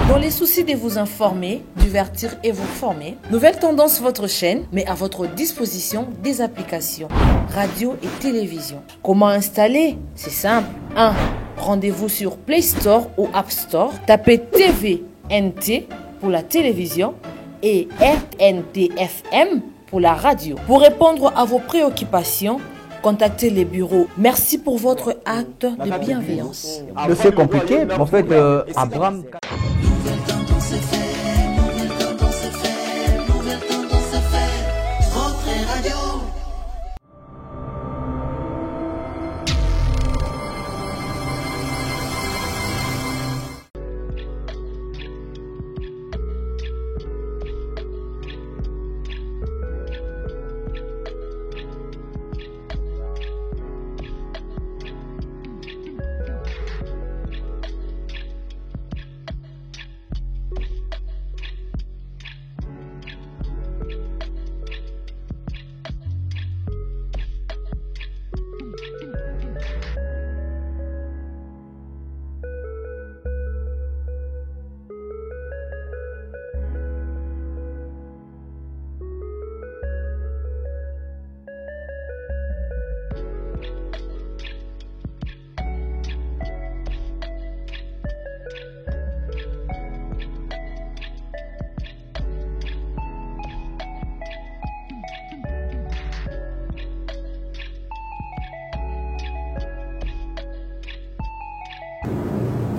Dans les soucis de vous informer, divertir et vous former, Nouvelle Tendance, votre chaîne, met à votre disposition des applications, radio et télévision. Comment installer? C'est simple. 1. Rendez-vous sur Play Store ou App Store. Tapez TVNT pour la télévision et RNTFM pour la radio. Pour répondre à vos préoccupations, contactez les bureaux. Merci pour votre acte de bienveillance. C'est compliqué, en fait, Abraham...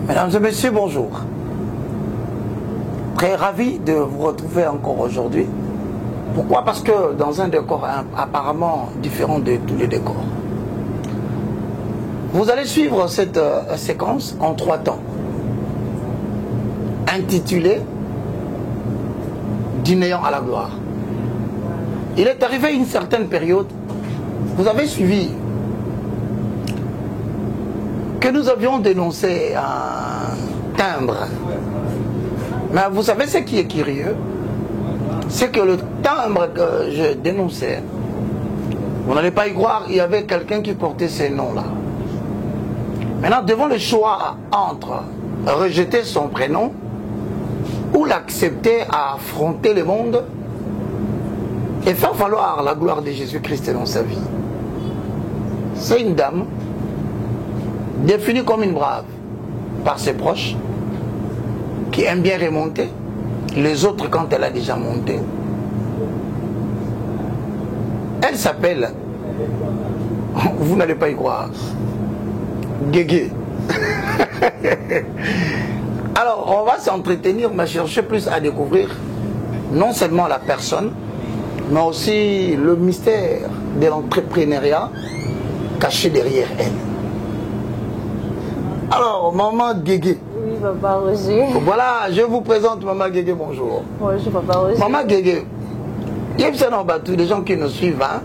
Mesdames et messieurs, bonjour. Très ravi de vous retrouver encore aujourd'hui. Pourquoi? Parce que dans un décor apparemment différent de tous les décors. Vous allez suivre cette séquence en 3 temps. Intitulée Du néant à la gloire. Il est arrivé une certaine période, vous avez suivi que nous avions dénoncé un timbre. Mais vous savez ce qui est curieux, c'est que le timbre que je dénonçais, vous n'allez pas y croire, il y avait quelqu'un qui portait ces noms-là. Maintenant, devant le choix entre rejeter son prénom ou l'accepter à affronter le monde et faire valoir la gloire de Jésus-Christ dans sa vie, c'est une dame définie comme une brave par ses proches, qui aime bien remonter les autres quand elle a déjà monté. Elle s'appelle, vous n'allez pas y croire, Guégué. Alors on va s'entretenir, mais chercher plus à découvrir non seulement la personne, mais aussi le mystère de l'entrepreneuriat caché derrière elle. Alors, maman Guégué. Oui, papa Roger. Voilà, je vous présente maman Guégué, bonjour. Bonjour, papa Roger. Maman Guégué, il y a des gens qui nous suivent, hein?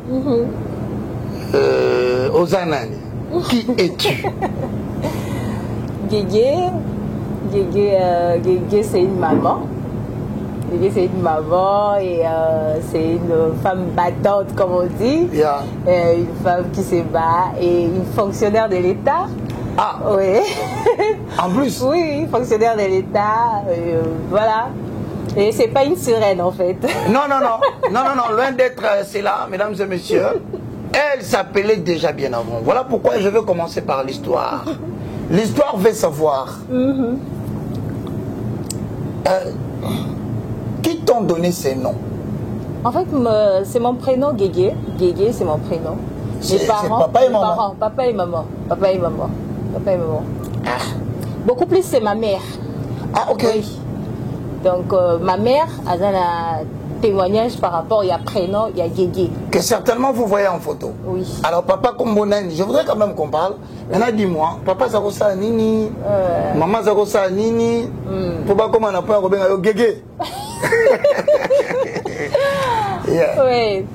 Aux Anani. Qui es-tu? Guégué, c'est une maman. Guégué, c'est une maman et c'est une femme battante, comme on dit. Yeah. Une femme qui se bat et une fonctionnaire de l'État. Ah oui. En plus? Oui, fonctionnaire de l'État, voilà. Et c'est pas une sirène en fait. Non, loin d'être cela, mesdames et messieurs. Elle s'appelait déjà bien avant. Voilà pourquoi je veux commencer par l'histoire. L'histoire veut savoir. Qui t'ont donné ces noms? En fait, c'est mon prénom, Guégué. Guégué, c'est mon prénom. Mes parents, papa et maman. Papa et maman. Papa et maman. Papa et maman. Ah. Beaucoup plus, c'est ma mère. Ah, ok. Oui. Donc, ma mère a donné un témoignage par rapport, il y a prénom, il y a Guégué. Que certainement vous voyez en photo. Oui. Alors, papa comme Bonani, je voudrais quand même qu'on parle. Maintenant, dis-moi, papa Zarosa Nini, maman Zarosa Nini, papa comment on a pas Robin Guégué. Yeah. Oui.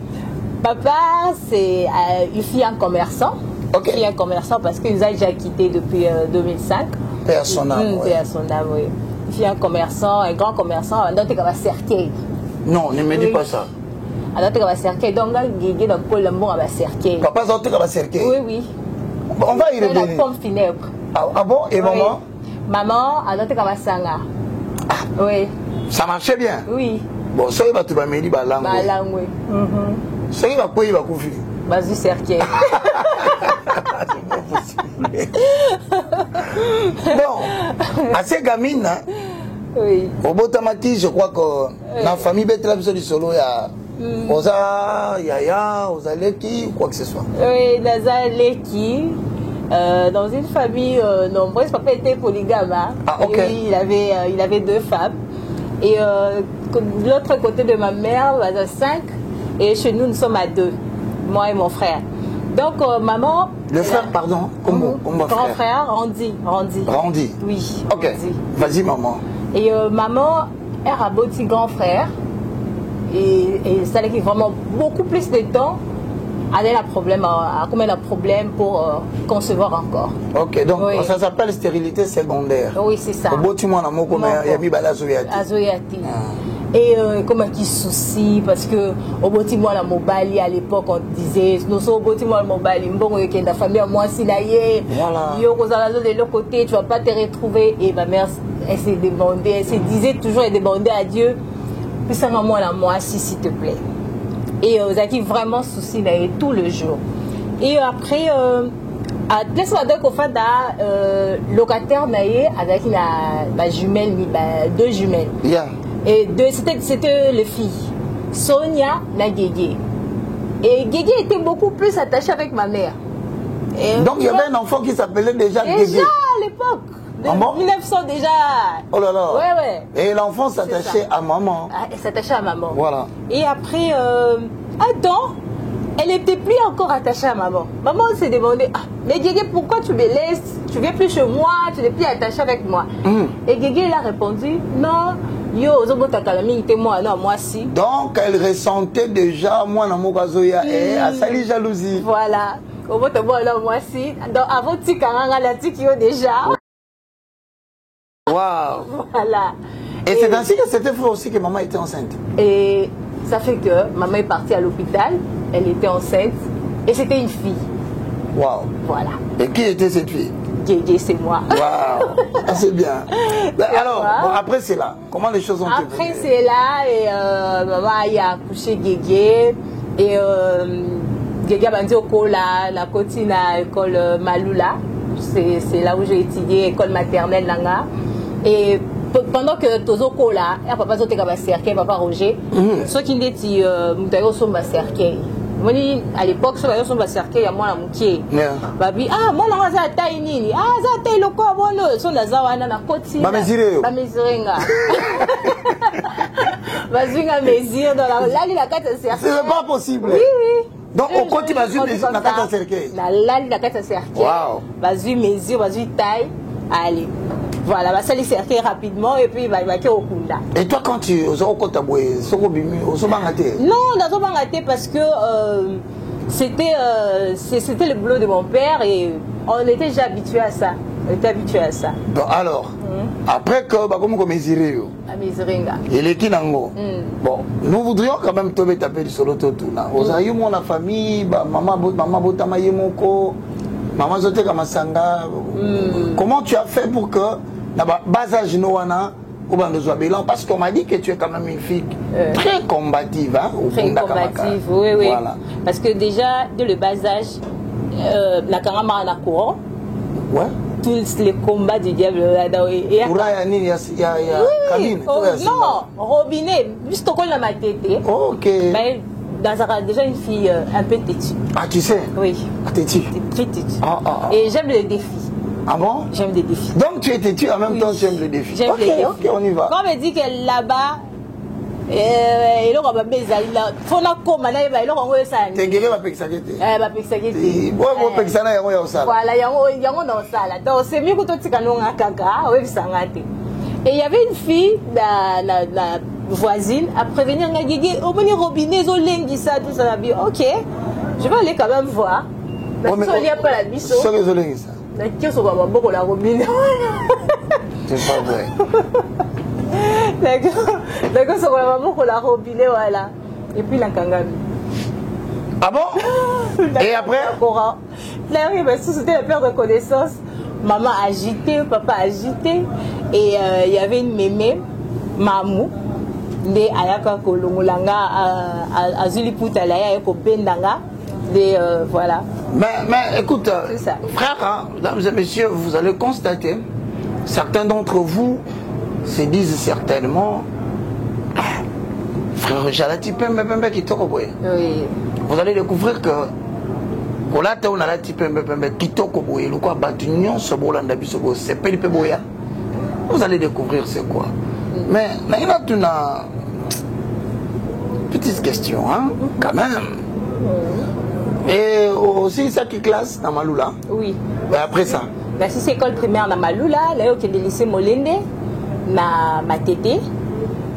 Papa, c'est une fille en commerçant. Okay. Fille en commerçant parce qu'il nous a déjà quittés depuis 2005. Paix à son âme. Paix à son âme, oui. Une fille en commerçant, un grand commerçant, un autre qui va cercueil. Non, ne me dis pas ça. Un autre qui va cercueil. Donc, là, Guégué, dans le Colombo, va cercueil. Papa, un autre qui va cercueil. Oui, oui. On va y revenir. C'est la pomme funèbre. Ah bon? Et oui. maman? Maman, un autre qui va sanga. Ah, Oui. Ça marchait bien. Oui. Bon, ça va tout le monde balangue. Balangue, oui. Ça va quoi, il va couper. Vas-y, cercle. Bon, à ces gamines, oui. au Botamati, je crois que la famille Betlab sur le solo, il y a Oza, Yaya, Oza Leki, ou quoi que ce soit. Oui, Naza Leki. Dans une famille nombreuse, papa était polygame. Hein. Ah, ok. Et il avait 2 femmes. Et de l'autre côté de ma mère, on a 5. Et chez nous, nous sommes à 2. Moi et mon frère. Donc, maman... Le frère, pardon, comment grand frère, Randy. Randy. Oui. Ok, Randy. vas-y maman. Et maman, elle a un petit grand frère. Et ça a vraiment beaucoup plus de temps. Elle a un problème pour concevoir encore. Ok, donc oui. Ça s'appelle stérilité secondaire. Oui, c'est ça. Au bout du monde, il y a mis Balazoyati. Azoyati. Et comme un petit souci, parce que au bâtiment la Mobali, à l'époque, on disait, nous sommes au bâtiment la Mobali, bon, il y a la famille à moi, si là, il y a de l'autre côté, tu vas pas te retrouver. Et ma mère, elle s'est demandé, elle se disait toujours, elle demandait à Dieu, puis ça maman à moi, s'il te plaît. Et vous avez vraiment souci là, tout le jour. Et après, à place qu'on fait locataire avec la jumelle, 2 jumelles. Yeah. Et c'était les filles, Sonia et Guégué. Et Guégué était beaucoup plus attachée avec ma mère. Et donc il y avait un enfant qui s'appelait déjà Guégué. Déjà à l'époque. Ah bon? 1900 déjà. Oh là là. Ouais. Et l'enfant s'attachait à maman. Ah, elle s'attachait à maman. Voilà. Et après, attends, elle n'était plus encore attachée à maman. Maman s'est demandé, mais Guégué, pourquoi tu me laisses? Tu viens plus chez moi, tu n'es plus attachée avec moi. Et Guégué, il a répondu, non, yo, moi, non, moi si. Donc elle ressentait déjà, moi, dans mon gazoya, et à sali jalousie. Voilà. Au bout de moi, si. Donc avant, tu as déjà. Waouh. Voilà. Et c'est ainsi que c'était fait aussi que maman était enceinte. Et ça fait que maman est partie à l'hôpital, elle était enceinte et c'était une fille. Waouh. Voilà. Et qui était cette fille? Guégué, c'est moi. Waouh. Ah, c'est bien. Alors, bon, après c'est là. Comment les choses ont évolué? Après c'est là et maman a accouché Guégué et Guégué a dit au Kola, la cotine à l'école Malula. C'est là où j'ai étudié, école maternelle Nanga. Et pendant que Tozo Kola, il y a papa Zoté Kaba Cercueil, papa Roger, ceux qui dit Moutayo Somba Cercueil. À l'époque, ceux qui sont Cercueil, il y a moi la moutier. Babi, moi la za taille nini. Za taille le quoi, bon, son la zawana na koti. Ba mesurer. Ba mesurer nga. Vas-y, nga mesure dans la carte Cercueil. C'est pas possible. Oui. Donc, on continue à mesure la carte Cercueil. La carte Cercueil. Waouh. Vas-y, mesure, vas-y, taille. Allez. Voilà, va salir Cercueil rapidement et puis il va au Kunda. Et toi, quand tu es au Kotaboué, au Sobangaté? Non, on a Sobangaté parce que c'était le boulot de mon père et on était déjà habitué à ça. Bon, alors, après que comme mesurer, et les Kinango, bon, nous voudrions quand même te taper du solo totuna. Vous avez eu la famille, maman Botama Yemoko, maman Zote Kamasanga. Comment tu as fait pour que la base âge Noana parce qu'on m'a dit que tu es quand même une fille très combative. Hein, très combative, oui. Voilà. Parce que déjà, dès le bas âge, la Karama en a courant. Ouais. Tous les combats du diable. Il y a cabine. Non, robinet, juste qu'on l'a ma tête. Ok. Mais déjà une fille un peu têtue. Ah, tu sais? Oui. Têtue. Très têtue. Et j'aime les défis. Ah bon? J'aime les défis. Donc tu es têtue en même temps tu aimes le défi. J'aime les défis. Ok, on y va. Quand on me dit que là-bas, et là on va mettre faut na koma na ba iloko ngoyo sani tengele ba pexakete ba pexakete bo pexana yango ya osala voilà yango na osala donc c'est mieux que to tika nonga kaka oui bisanga te. Et il y avait une fille la voisine à prévenir nga gigi au moni robinet zo lengi ça tout ça bien. OK, je vais aller quand même voir. Mais il y a pas la biso ça zo lengi ça na kioso ba boko la robinet. C'est pas vrai. D'accord, c'est vraiment pour la robinet, voilà. Et puis la kangami. Ah bon? Et après? Là, oui, c'était la perte de connaissance. Maman agitée, papa agité. Et il y avait une mémé Mamou. De ayaka kolongolanga azuli putala ya ko bendanga de voilà. Mais écoute, frère, hein, mesdames et messieurs, vous allez constater, certains d'entre vous se disent certainement, frère Jalati Pembe qui toko boye. Oui. Vous allez découvrir que Kolata on a la type Pembe qui toko boye, le quoi batunion ce bolanda bisobo, c'est Pelipe boya. Vous allez découvrir c'est quoi. Mais il y a une petite question, hein, quand même. Et aussi, ça qui classe dans Maloula. Oui. Et après ça. La 6 école primaire dans Maloula, là, il y a le lycée Molende, na Matete.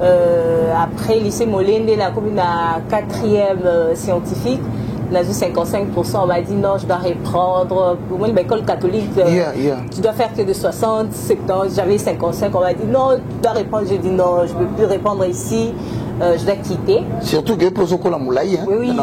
Après, lycée Molende, là, comme la 4e scientifique, on a vu 55%, on m'a dit non, je dois reprendre. Pour moi, l'école catholique, tu dois faire que de 60, 70, j'avais 55, on m'a dit non, tu dois reprendre. J'ai dit non, je ne peux plus répondre ici, je dois quitter. Surtout que pour Zokola Moulaï, hein, oui,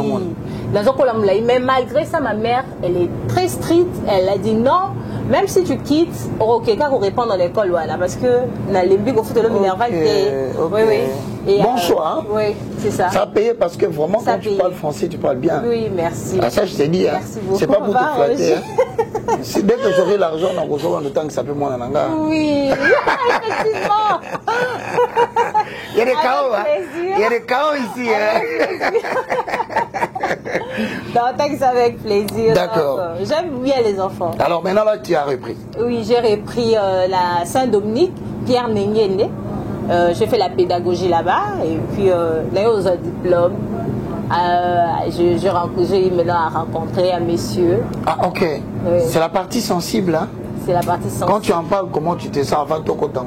dans Zokola Moulaï. Mais malgré ça, ma mère, elle est très stricte, elle a dit non, même si tu quittes, quelqu'un va répondre à l'école, voilà, parce que dans les buts, au foot de l'homme minerval, oui, oui. Et bon choix, hein? Oui, c'est ça. Ça a payé parce que vraiment, quand tu parles français, tu parles bien. Oui, merci. Ah, ça, je t'ai dit, hein? C'est pas pour te flatter. Hein? C'est dès que j'aurai l'argent, on a le temps que ça peut moi, Nanga. Oui, effectivement. Il y a des chaos, hein? Il y a des chaos ici, hein? Tant que ça avec plaisir. D'accord. J'aime bien les enfants. Alors maintenant, là, tu as repris. Oui, j'ai repris la Saint-Dominique, Pierre Nenguende. J'ai fait la pédagogie là-bas et puis là, aux diplômes, j'ai maintenant à rencontrer un monsieur. Ah, ok. Oui. C'est la partie sensible, hein? C'est la partie sensible. Quand tu en parles, comment tu te sens avant ton côté?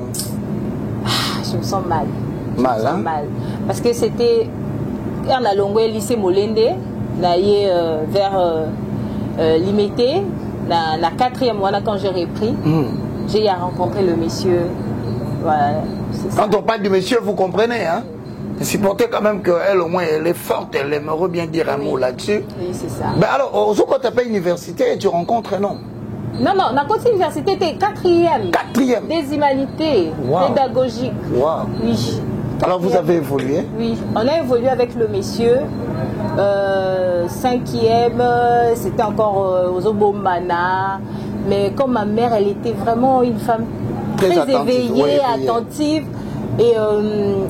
Je me sens mal. Mal, hein? Mal. Parce que c'était on a longué lycée Molende, là, vers Limité, la 4e mois quand j'ai repris, j'ai rencontré le monsieur. Voilà, quand on parle du monsieur, vous comprenez, hein? Supportez quand même qu'elle, au moins, elle est forte, elle aimerait bien dire un mot là-dessus. Oui, c'est ça. Mais alors, quand tu appelles université, tu rencontres un homme? Non, non, la côté université était 4e. 4e. Des humanités, pédagogiques. Wow. Oui. Alors, vous avez évolué? Oui, on a évolué avec le monsieur. 5e, c'était encore aux Obombana. Mais comme ma mère, elle était vraiment une femme très éveillée, attentive. Et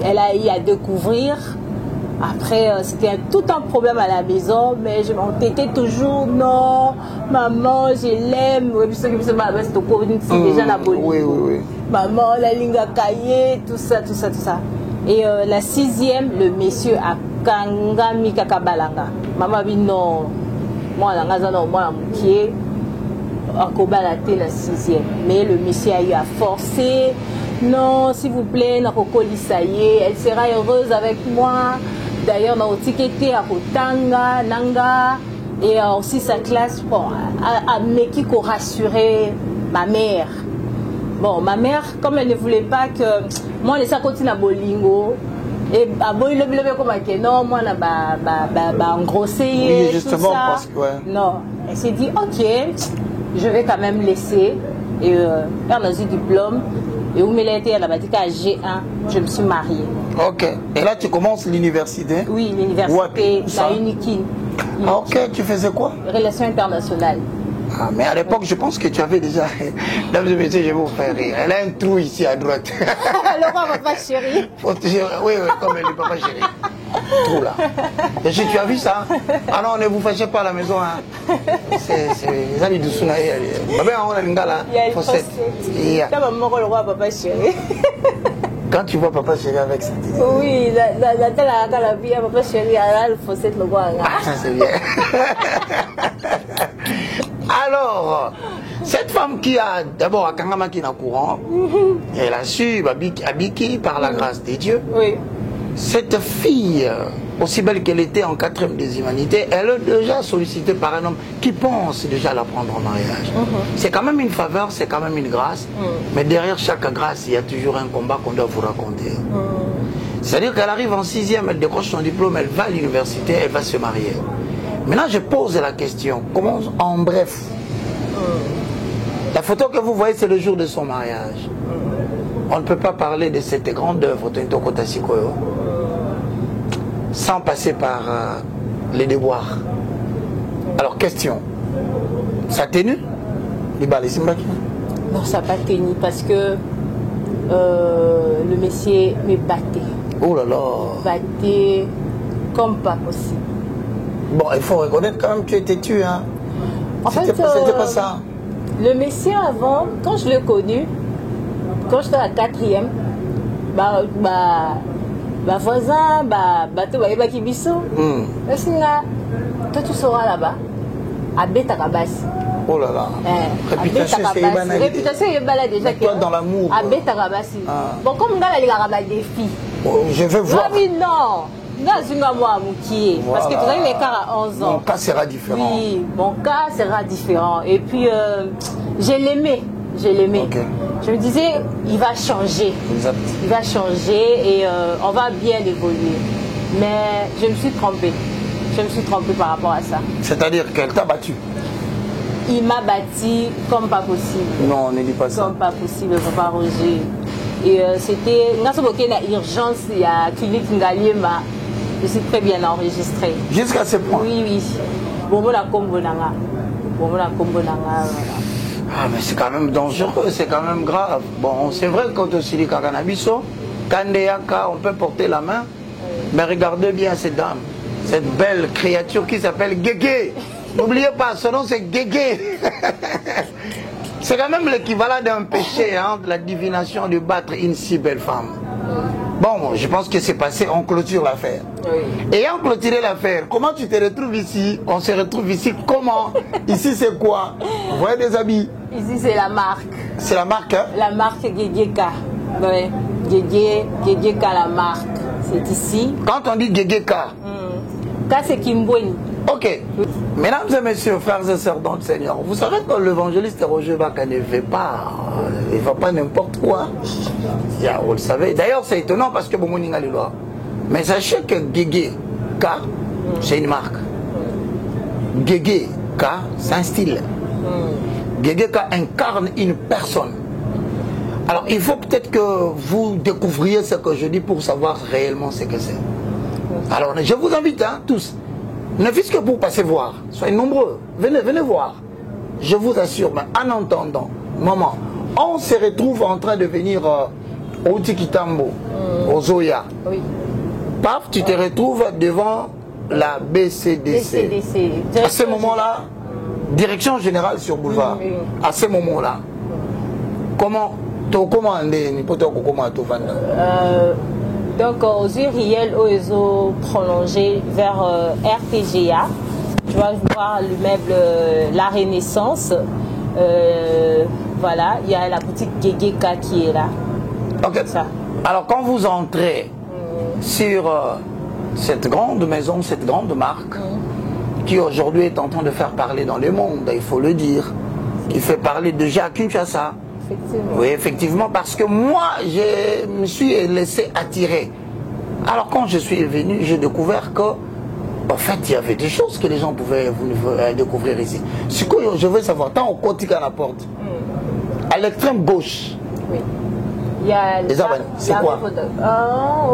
elle a eu à découvrir. Après, c'était tout un problème à la maison, mais je m'entêtais toujours. Non, maman, je l'aime. Oui, déjà la bonne. Oui, oui, oui. Maman, la linga cahier, tout ça, tout ça, tout ça. Et la 6e, le monsieur a Kangami Kakabalanga. Maman dit non, moi, la moi, la moukier. Akobalate la 6e. Mais le monsieur a eu à forcer. Non, s'il vous plaît, Nakokoli, ça y est, elle sera heureuse avec moi. D'ailleurs, on a étiqueté à Kotanga, Nanga, et aussi sa classe, bon, à Meki pour rassurer ma mère. Bon, ma mère, comme elle ne voulait pas que moi, les continue à Bolingo, et à Bolingo, comme non, moi, on engrossé. Oui, justement, tout ça. Parce que, ouais. Non, elle s'est dit, ok, je vais quand même laisser. Et on a eu diplôme. Et où elle était à la bâtisse à G1, je me suis mariée. Ok. Et là, tu commences l'université? Oui, l'université, la Unikin. Ah, ok, tu faisais quoi? Relations internationales. Ah, mais à l'époque, je pense que tu avais déjà... Mesdames et messieurs, je vais vous faire rire. Elle a un trou ici à droite. Le roi, papa chéri. Oui, oui, comme elle est papa chéri. Trou là. Et tu as vu ça? Ah non, ne vous fâchez pas à la maison. Hein. C'est les amis du Sunaï. On a une gala. Il y a une fossette. Il y a maman, le roi, papa chéri. Quand tu vois papa chéri avec ça, oui, la vie, papa chéri, a le fossette, le roi. Ah, ça c'est bien. Alors, cette femme qui a d'abord à Kangama qui est en courant, elle a su Abiki par la grâce de Dieu. Oui. Cette fille, aussi belle qu'elle était en 4e des humanités, elle est déjà sollicitée par un homme qui pense déjà la prendre en mariage. C'est quand même une faveur, c'est quand même une grâce, mais derrière chaque grâce, il y a toujours un combat qu'on doit vous raconter. C'est-à-dire qu'elle arrive en 6e, elle décroche son diplôme, elle va à l'université, elle va se marier. Maintenant, je pose la question, comment, en bref, la photo que vous voyez, c'est le jour de son mariage. On ne peut pas parler de cette grande œuvre de Ntoko Tasikoyo sans passer par les déboires. Alors, question. Ça a tenu? Non, ça n'a pas tenu parce que le monsieur me battait. Oh là là. Battait comme pas possible. Bon, il faut reconnaître quand même que tu étais tué, hein. En fait, c'était pas ça. Le monsieur avant, quand je l'ai connu, quand j'étais à 4e, voisin, toi tu seras là-bas, à Betarabas. Oh là là. Réputation, il y a déjà. Toi dans l'amour. À Betarabas. Bon, comme on a les filles. Je veux voir. Oui, non. Parce que tu as un écart à 11 ans. Mon cas sera différent. Oui, mon cas sera différent. Et puis, je l'aimais. Okay. Je me disais, il va changer. Exact. Il va changer et on va bien évoluer. Mais je me suis trompée. Je me suis trompée par rapport à ça. C'est-à-dire qu'elle t'a battu? Il m'a battu comme pas possible. Non, on ne dit pas ça. Comme pas possible, Papa Roger. Et c'était... Dans ce moment-là, il y a urgence, il y a clinique Ngaliema. Je suis très bien enregistrée. Jusqu'à ce point? Oui, oui. Ah, mais c'est quand même dangereux, c'est quand même grave. Bon, c'est vrai que quand on se dit Kakanabiso, Kandeyaka, on peut porter la main, mais regardez bien cette dame, cette belle créature qui s'appelle Guégué. N'oubliez pas, son nom c'est Guégué. C'est quand même l'équivalent d'un péché, hein, de la divination de battre une si belle femme. Bon, je pense que c'est passé, on clôture l'affaire. Oui. Ayant clôturé l'affaire, comment tu te retrouves ici? On se retrouve ici comment? Ici c'est quoi? Vous voyez des habits? Ici c'est la marque. C'est la marque, hein? La marque Guéguéka. Oui, Guéguéka la marque. C'est ici. Quand on dit Guéguéka, Ka c'est Kimbweni. Ok. Mesdames et messieurs, frères et sœurs dans le Seigneur, vous savez que l'évangéliste Roger Baka ne fait pas, il ne va pas n'importe quoi. Vous le savez. D'ailleurs, c'est étonnant parce que bon, mais sachez que Guégué K, c'est une marque. Guégué K, c'est un style. Guégué K incarne une personne. Alors, il faut peut-être que vous découvriez ce que je dis pour savoir réellement ce que c'est. Alors, je vous invite, hein, tous. Ne fût-ce que pour passer voir, soyez nombreux, venez voir. Je vous assure, mais en entendant, maman, on se retrouve en train de venir au Tikitambo, au Zoya. Oui. Paf, tu te retrouves devant la BCDC. À ce moment-là, direction générale sur boulevard. À ce moment-là, comment donc aux Uriel, ils ont prolongé vers RTGA. Tu vas voir l'immeuble La Renaissance. Voilà, il y a la boutique Guéguéka qui est là. Ok. Ça. Alors quand vous entrez sur cette grande maison, cette grande marque, qui aujourd'hui est en train de faire parler dans le monde, il faut le dire, qui fait parler de Jacques Kinshasa. Oui, effectivement, parce que moi, je me suis laissé attirer. Alors, quand je suis venu, j'ai découvert que, en fait, il y avait des choses que les gens pouvaient découvrir ici. Ce que je veux savoir, tant au côté qu'à la porte, à l'extrême gauche, oui. Il y a c'est quoi?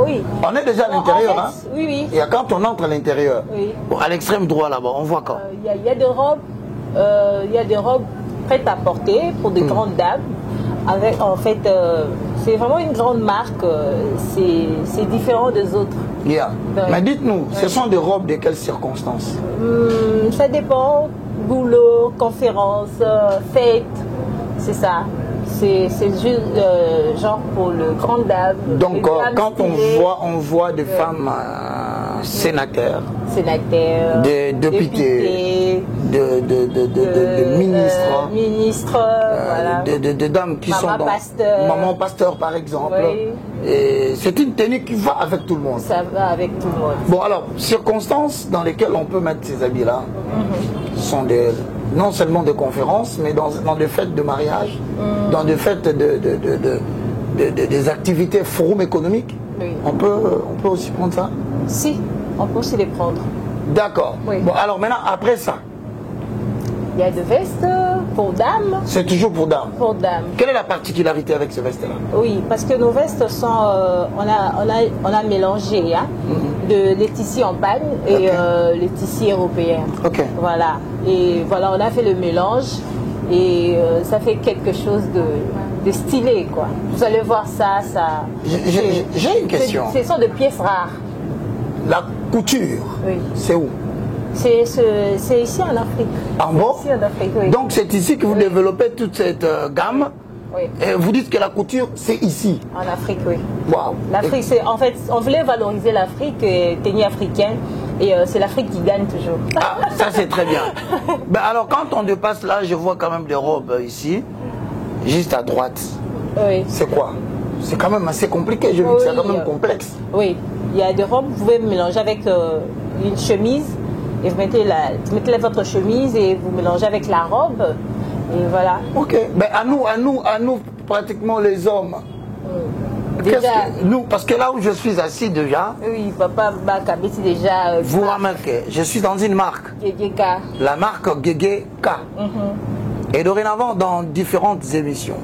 Oui. On est déjà à l'intérieur, en fait, hein? Oui, oui. Et quand on entre à l'intérieur, oui. Bon, à l'extrême droit là-bas, on voit quoi? Il y a des robes prêtes à porter pour des grandes dames. Avec, en fait, c'est vraiment une grande marque, c'est différent des autres. Yeah. Mais dites-nous, ce sont des robes de quelles circonstances? Ça dépend, boulot, conférence, fête, c'est ça. C'est juste genre pour le grand dame. Donc quand on voit des femmes sénateurs, de députés, de ministres, voilà. de dames qui sont dans maman pasteur par exemple. Oui. C'est une tenue qui va avec tout le monde. Ça va avec tout le monde. Bon alors, circonstances dans lesquelles on peut mettre ces habits-là sont non seulement des conférences, mais dans des fêtes de mariage, dans des fêtes des activités forum économiques. Oui. On peut aussi prendre ça? Si, on peut aussi les prendre. D'accord. Oui. Bon, alors maintenant, après ça, il y a des vestes pour dames. C'est toujours pour dames. Pour dames. Quelle est la particularité avec ce veste-là? Oui, parce que nos vestes sont, on a mélangé hein, de les tissus en pagne et les tissus européens. Ok. Voilà. Et voilà, on a fait le mélange et ça fait quelque chose de stylé, quoi. Vous allez voir ça. J'ai une question. Ce sont de pièces rares. La couture, oui. C'est où? C'est ici en Afrique. En bon? Ici en Afrique, oui. Donc c'est ici que vous développez toute cette gamme. Oui. Et vous dites que la couture, c'est ici. En Afrique, oui. Waouh. L'Afrique, c'est en fait, on voulait valoriser l'Afrique, tenue africaine, et c'est l'Afrique qui gagne toujours. Ah, ça c'est très bien. Ben, alors quand on dépasse là, je vois quand même des robes ici, juste à droite. Oui. C'est quoi? C'est quand même assez compliqué, je veux dire, c'est quand même complexe. Oui, il y a des robes, vous pouvez mélanger avec une chemise, et vous mettez votre chemise et vous mélangez avec la robe, et voilà. Ok, ben à nous, pratiquement les hommes. Déjà, Nous, parce que là où je suis assis déjà, oui, papa Bakabeti déjà. vous remarquez, je suis dans une marque. Gegeka. La marque Gegeka. Et dorénavant, dans différentes émissions,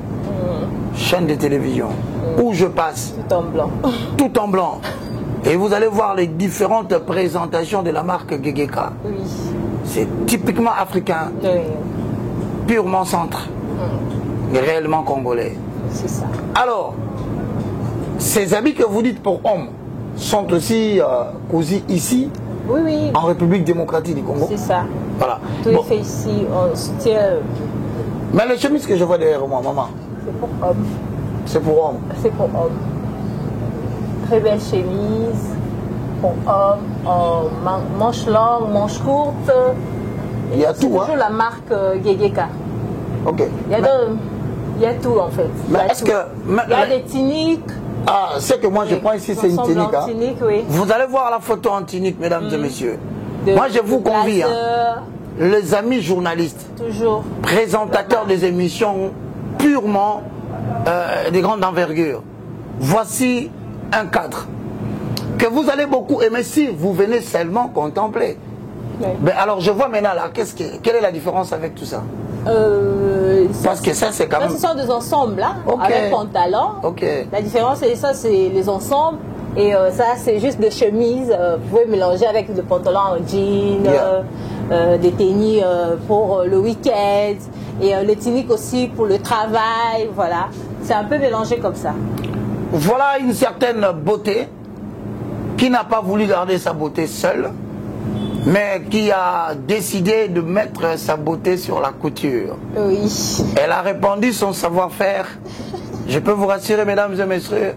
chaînes de télévision, où je passe. Tout en blanc. Tout en blanc. Et vous allez voir les différentes présentations de la marque Gegeka. Oui. C'est typiquement africain, Oui. purement centre, mais réellement congolais. C'est ça. Alors, ces habits que vous dites pour hommes sont aussi cosus ici, Oui, oui. en République démocratique du Congo. C'est ça. Voilà. Tout Bon. est fait ici, on soutient. Mais les chemises que je vois derrière moi, maman, C'est pour hommes. c'est pour hommes. C'est pour hommes. Très belle chemise pour hommes, en manche longue, manche courte. Il y a tout, toujours la marque Gegeka. Ok. Il y a tout en fait. Mais est-ce que... Il y a des tuniques. Ah, ce que moi je prends ici, c'est une tunique. Hein. Tunique, oui. Vous allez voir la photo en tunique, mesdames et messieurs. Moi, je vous convie, les amis journalistes, toujours présentateurs des émissions purement de grande envergure. Voici un cadre que vous allez beaucoup aimer si vous venez seulement contempler. oui. Ben alors, je vois maintenant là, quelle est la différence avec tout ça? Parce que ça, c'est quand même... Ce sont des ensembles, là, Okay. avec pantalon. Ok. La différence, c'est ça, c'est les ensembles. Et ça, c'est juste des chemises. Vous pouvez mélanger avec des pantalons en jean, des tennis pour le week-end. Et les tuniques aussi pour le travail. Voilà. C'est un peu mélangé comme ça. Voilà une certaine beauté qui n'a pas voulu garder sa beauté seule, mais qui a décidé de mettre sa beauté sur la couture. Oui. Elle a répandu son savoir-faire. Je peux vous rassurer, mesdames et messieurs,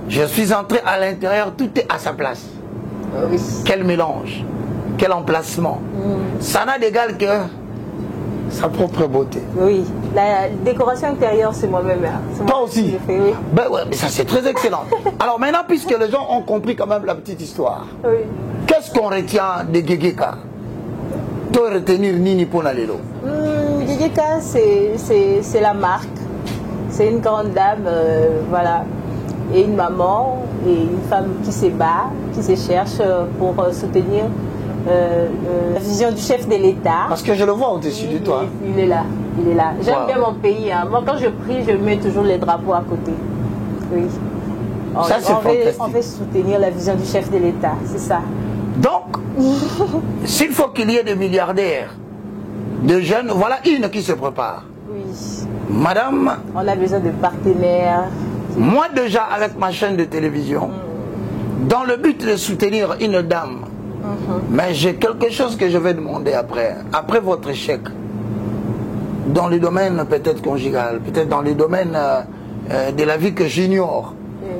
je suis entré à l'intérieur, tout est à sa place. Oui. Quel mélange, quel emplacement. Ça n'a d'égal que sa propre beauté. Oui. La décoration intérieure, c'est moi-même. Hein. Toi aussi. Fait, oui. Ben ouais, mais ça c'est très excellent. Alors maintenant, puisque les gens ont compris quand même la petite histoire, Oui. qu'est-ce qu'on retient de Gegeka? Tu retenir Nini Ponalelo? Gegeka, c'est la marque. C'est une grande dame, voilà. Et une maman et une femme qui se bat, qui se cherche pour soutenir la vision du chef de l'État. Parce que je le vois au-dessus de toi. Il est là, il est là. J'aime Wow. bien mon pays. Hein. Moi, quand je prie, je mets toujours les drapeaux à côté. Oui. Ça, c'est fantastique. On veut soutenir la vision du chef de l'État, c'est ça. Donc, s'il faut qu'il y ait des milliardaires, de jeunes, voilà une qui se prépare. Oui. Madame, On a besoin de partenaires. moi déjà avec ma chaîne de télévision, dans le but de soutenir une dame, mais j'ai quelque chose que je vais demander après votre échec, dans le domaine peut-être conjugal, peut-être dans le domaine de la vie que j'ignore.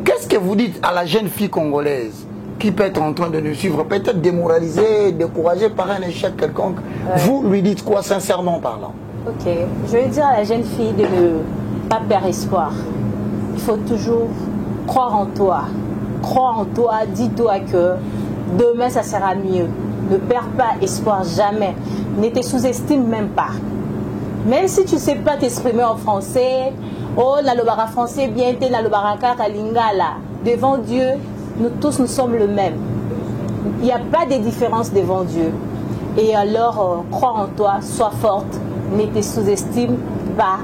Qu'est-ce que vous dites à la jeune fille congolaise qui peut être en train de nous suivre, peut-être démoralisée, découragée par un échec quelconque? Vous lui dites quoi, sincèrement parlant? Ok, je vais dire à la jeune fille de ne pas perdre espoir. Il faut toujours croire en toi. Crois en toi, dis-toi que demain ça sera mieux. Ne perds pas espoir jamais. Ne te sous-estime même pas. Même si tu ne sais pas t'exprimer en français, oh, nalobara français bien, te nalobara kaka lingala. Devant Dieu, nous tous nous sommes le même. Il n'y a pas de différence devant Dieu. Et alors, crois en toi, sois forte ne te sous-estime pas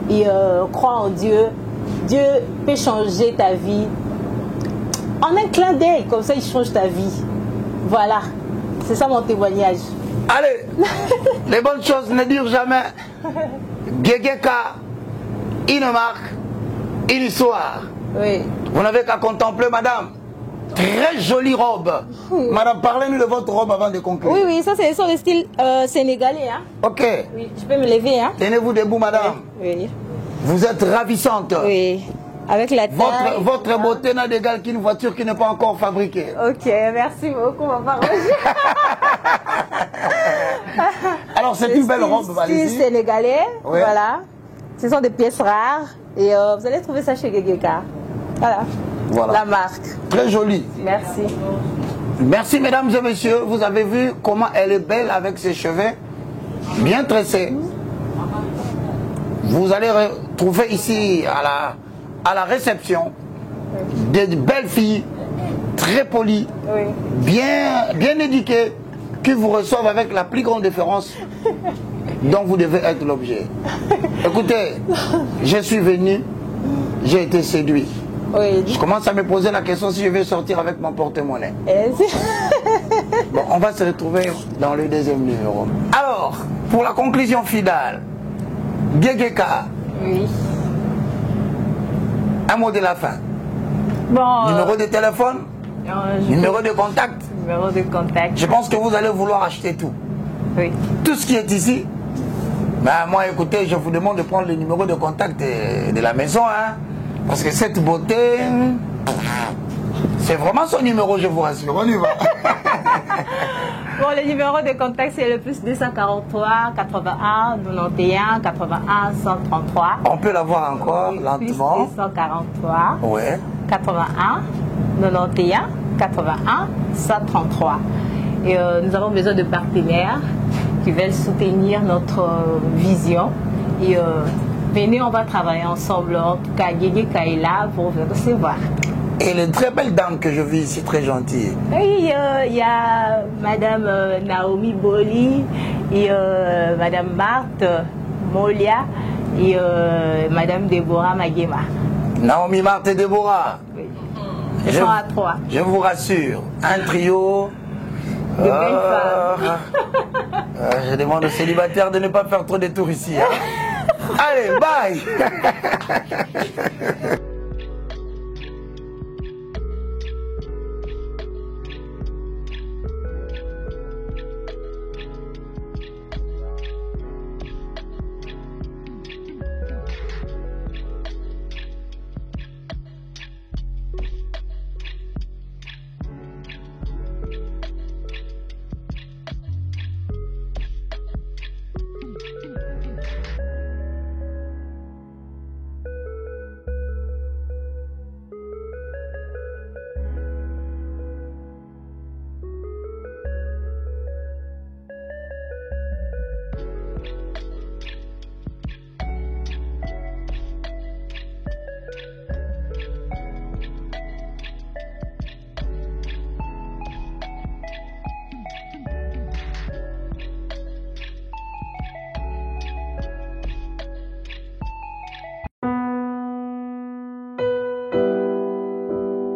et crois en Dieu. Dieu peut changer ta vie en un clin d'œil, comme ça il change ta vie. Voilà, c'est ça mon témoignage. Allez, les bonnes choses ne durent jamais. Gegeka, une marque, une histoire. Oui. Vous n'avez qu'à contempler, madame. Très jolie robe. Madame, parlez-nous de votre robe avant de conclure. Oui, oui, ça c'est sur le style sénégalais. Hein. Ok. Oui, je peux me lever. Hein. Tenez-vous debout, madame. Oui. Vous êtes ravissante. Oui. Avec la taille. Votre beauté n'a d'égal qu'une voiture qui n'est pas encore fabriquée. Ok, merci beaucoup, maman Roger. Alors, c'est une belle robe, style sénégalais, oui. Voilà. Ce sont des pièces rares et vous allez trouver ça chez Gegeka. Voilà. La marque. Très jolie. Merci. Merci, mesdames et messieurs. Vous avez vu comment elle est belle avec ses cheveux bien tressés. Vous allez retrouver ici à la réception des belles filles très polies, oui. bien éduquées, qui vous reçoivent avec la plus grande déférence dont vous devez être l'objet. Écoutez, je suis venu, j'ai été séduit. Oui. Je commence à me poser la question si je vais sortir avec mon porte-monnaie. Bon, on va se retrouver dans le deuxième numéro. Alors, pour la conclusion finale, Gegeka. Oui. Un mot de la fin. Bon. Numéro de téléphone. Numéro de contact. Numéro de contact. Je pense que vous allez vouloir acheter tout. Oui. Tout ce qui est ici. Ben, moi, écoutez, je vous demande de prendre le numéro de contact de la maison. Hein, parce que cette beauté, c'est vraiment son numéro, je vous rassure. On y va. Bon, le numéro de contact, c'est le plus 243 81 91 81 133. On peut l'avoir encore, oui, lentement. Plus 243 ouais. 81 91 81 133. Et nous avons besoin de partenaires qui veulent soutenir notre vision. Et venez, on va travailler ensemble. En tout cas, Gegeka est là pour vous recevoir. Et les très belles dames que je vis ici, très gentilles. Oui, il y a Madame Naomi Boli et Madame Marthe Molia et Madame Déborah Magema. Naomi, Marthe et Déborah. Oui. Elles sont à 3. Je vous rassure, un trio. De belles femmes. Je demande aux célibataires de ne pas faire trop de tours ici. Hein. Allez, bye.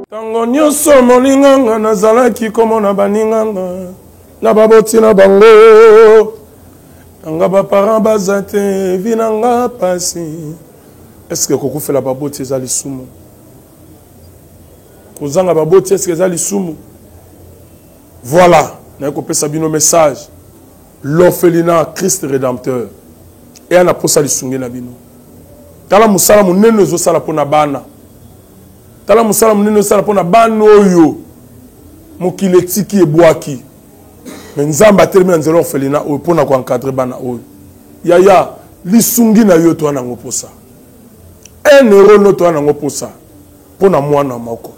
Tango nyonso molinganga nazalaki komona baninganga na baboti na bango nanga baparent baza te vi nanga pasi. Eske kokufela baboti eza lisumu? Kozanga baboti eske eza lisumu? Voilà, naye kopesa bino message. L'orphelinat Christ Rédempteur et ana posa lisungi na bino. Tala musala munene ezosala mpona bana. Tala musala munene ezosala mpona bana oyo mokili etiki ebwaki. Mais nzamba atelemi na nzela orphelinat oyo mpona koencadre bana oyo. Yaya lisungi na yo toa nango posa. 1 euro no toa nango posa mpona mwana moko.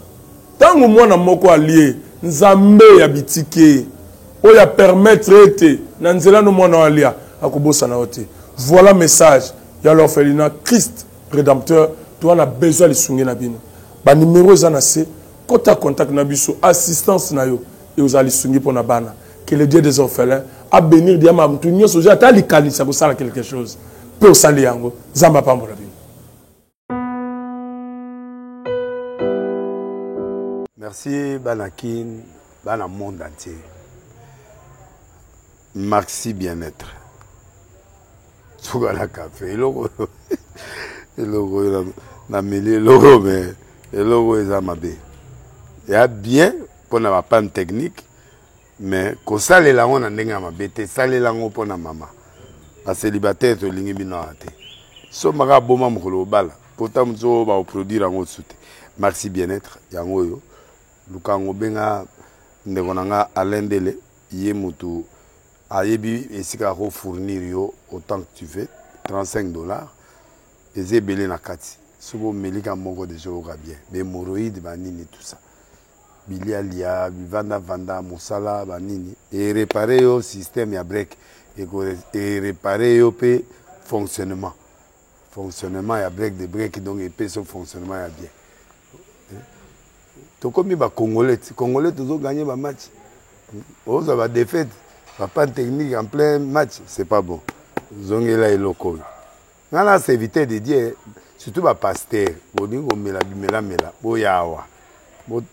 Tango mwana moko alie nzambe ya bitike oyo ya permettre ete na nzela no mwana alia akobosa na ote. Voilà message ya l'orphelinat Christ Rédempteur. Toi na besoin lisungi na bino. Ba numéro eza na se kota contact na biso assistance na yo et aux lisungi pona bana. Que le Dieu des orphelins à bénir diama mutu nyonso ja ta likanisa ko sala quelque chose pe o sali yango zamba pambola bino. Merci Banakin, Bana monde entier. Merci bien-être. Sougala café, le logo na mêlé logo mais le logo est amabé. Il y a bien pour na panne technique mais ko sale la on ndenga mabete sale la ngo pour na mama. A célibataire to lingi bino ate. So maka boma mukolo bala. Pourtant mzo ba produire ngo soute. Merci bien-être yango yo. Lukango benga ndekonanga alendele yé mutu ayebi esika ko fournir yo autant que tu veux $35 et belé na kati sobo melika moko de joga bien hémorroïdes banini tout ça bilialia vanda musala banini et réparer yo système ya break et réparer yo pe fonctionnement ya break de break donc et pe son fonctionnement ya bien to comme ba congolais toujours gagner ba match oza ba défaite pas technique en plein match, c'est pas bon. Zongela et loco. Nana c'est éviter de dire surtout ba pasteur, bodingo mela boyawa.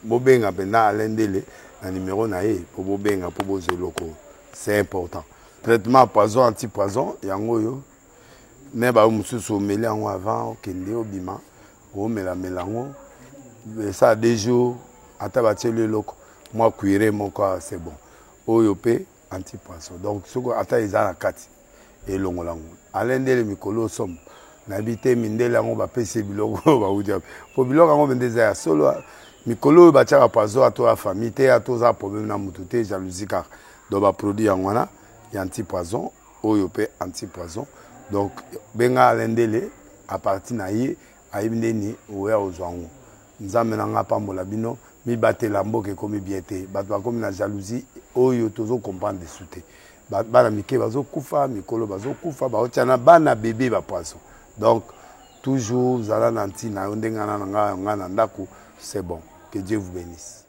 Bobenga pena alendele na numéro nae pour bobenga pour boze loco. C'est important. Traitement poison anti-poison yango yo. Ne ba mususu meli yango avant kende obima. O mela ngo. Ça des jours ata ba tele loco. Moi cuire mon corps c'est bon. Oyope anti-poisson. Donc, ce qu'on attend, ils ont la carte. Et l'on l'a. À l'endel, Mikolo somme. N'habite Mindel, on va payer Bilogo. Pour Bilogo, on va des solo. Mikolo, il va tirer à poisson à toi, famille, à tous les problèmes, à moutoute, jalousie, car. Donc, va produire en wana, il y a anti-poisson, oyope anti-poisson. Donc, benga à l'endel, à partir naïe, à Ibneni, ou à Ozwango. Nous amenons pas mon labino. Mi batte lambo ke komi biete batwa komi na jalousie oyo tozo comprendre de souté bana mike bazo kufa mikolo bazo kufa ba otiana bana bébé ba poisson donc toujours zala nanti na ndenga na nga na ndako c'est bon que Dieu vous bénisse.